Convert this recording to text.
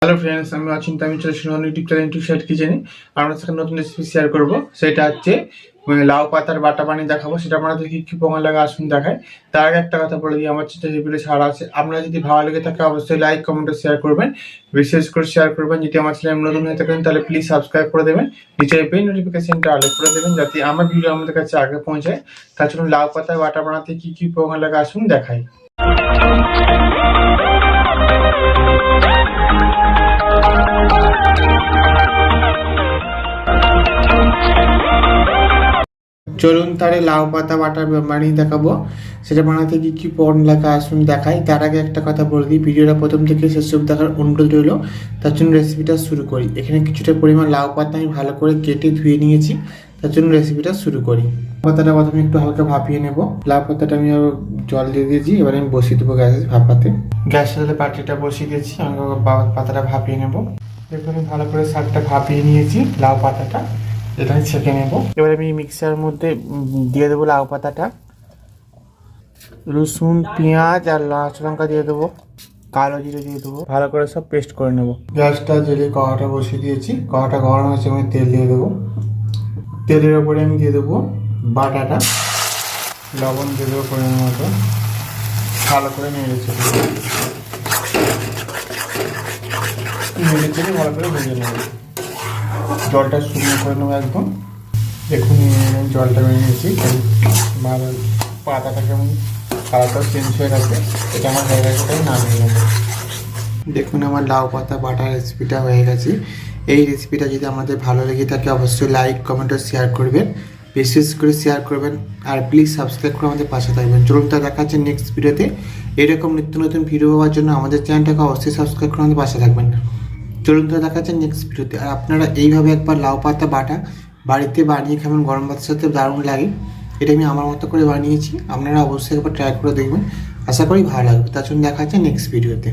Hello friends, আমি অচিন্তা। আমি চলে এসেছি ইউটিউব চ্যানেল টু সাইড কিচেনে। আমরা সেখানে নতুন রেসিপি শেয়ার করবো। সেটা হচ্ছে লাউ পাতার বাটা পানি দেখাবো। সেটা আপনাদের কি কি প্রমাণ লাগে আসুন দেখায়। তার আগে একটা কথা বলে দিই, আমার রেসিপিটা ছাড়া আছে। আপনারা যদি ভালো লেগে থাকে অবশ্যই লাইক কমেন্ট শেয়ার করবেন, বিশেষ করে শেয়ার করবেন। যদি আমার চ্যানেল নতুন হয়ে থাকেন তাহলে প্লিজ সাবস্ক্রাইব করে দেবেন, নিচে বেল নোটিফিকেশনটা অল করে দেবেন যাতে আমার ভিডিও আমাদের কাছে আগে পৌঁছায়। তার জন্য লাউ পাতার বাটা বানাতে কি কি প্রমাণ লাগে আসুন দেখাই। চলুন তাহলে লাউ পাতা বাটা বানিয়ে দেখাবো। সেটা বানাতে কি কি পণ্য লাগা আসুন দেখাই। তার আগে একটা কথা বলে দিই, ভিডিওটা প্রথম থেকে শেষ অবধি দেখার অনুরোধ রইল। তার জন্য রেসিপিটা শুরু করি। এখানে কিছুটা পরিমাণ লাউ পাতা আমি ভালো করে কেটে ধুয়ে নিয়েছি। তার জন্য রেসিপিটা শুরু করি। পাতাটা প্রথমে একটু হালকা ভাপিয়ে নেব। লাউ পাতাটা আমি জল দিয়ে দিয়েছি, এবার আমি বসিয়ে দেবো গ্যাসে ভাপাতে। গ্যাসের সাথে পাটিটা বসিয়ে দিয়েছি, আমি পাতাটা ভাপিয়ে নেব। দেখুন আমি ভালো করে শাকটা ভাপিয়ে নিয়েছি। লাউ পাতাটা এটা আমি ছেঁকে নেব। এবার আমি মিক্সারের মধ্যে দিয়ে দেবো লাউ পাতাটা, রসুন পেঁয়াজ আর কাঁচা লঙ্কা দিয়ে দেবো, কালো জিরে দিয়ে দেবো, ভালো করে সব পেস্ট করে নেব। গ্যাসটা জ্বেলে কড়াটা বসিয়ে দিয়েছি। কড়াটা গরম হয়েছে, আমি তেল দিয়ে দেবো। তেলের ওপরে আমি দিয়ে দেবো বাটাটা, লবণ দিয়ে দেবো পরিমাণ মতো, ভালো করে নেড়ে চেড়ে ভালো করে ভেজে নেব। জলটা শুকনো করে নেবো একদম। দেখুন জলটা বেরিয়ে নিয়েছি। পাতাটা কেমন কালারটা চেঞ্জ হয়ে গেছে, এটা আমার হয়ে গেছে, তাই নামিয়ে নেব। দেখুন আমার লাউ পাতা বাটা রেসিপিটা হয়ে গেছে। এই রেসিপিটা যদি আমাদের ভালো লেগে থাকে অবশ্যই লাইক কমেন্ট ও শেয়ার করবেন, বিশেষ করে শেয়ার করবেন। আর প্লিজ সাবস্ক্রাইব করে আমাদের পাশে থাকবেন। চলুন তা দেখা হচ্ছে নেক্সট ভিডিওতে। এরকম নিত্য নতুন ভিডিও পাওয়ার জন্য আমাদের চ্যানেলটাকে অবশ্যই সাবস্ক্রাইব করে আমাদের পাশে থাকবেন। চলুন তো দেখা যাচ্ছে নেক্সট ভিডিওতে। আর আপনারা এইভাবে একবার লাউ পাতা বাটা বাড়িতে বানিয়ে খাবেন, গরম ভাতের সাথে দারুণ লাগে। এটা আমি আমার মতো করে বানিয়েছি, আপনারা অবশ্যই একবার ট্রাই করে দেখবেন। আশা করি ভালো লাগবে। তার জন্য দেখা যাচ্ছে নেক্সট ভিডিওতে।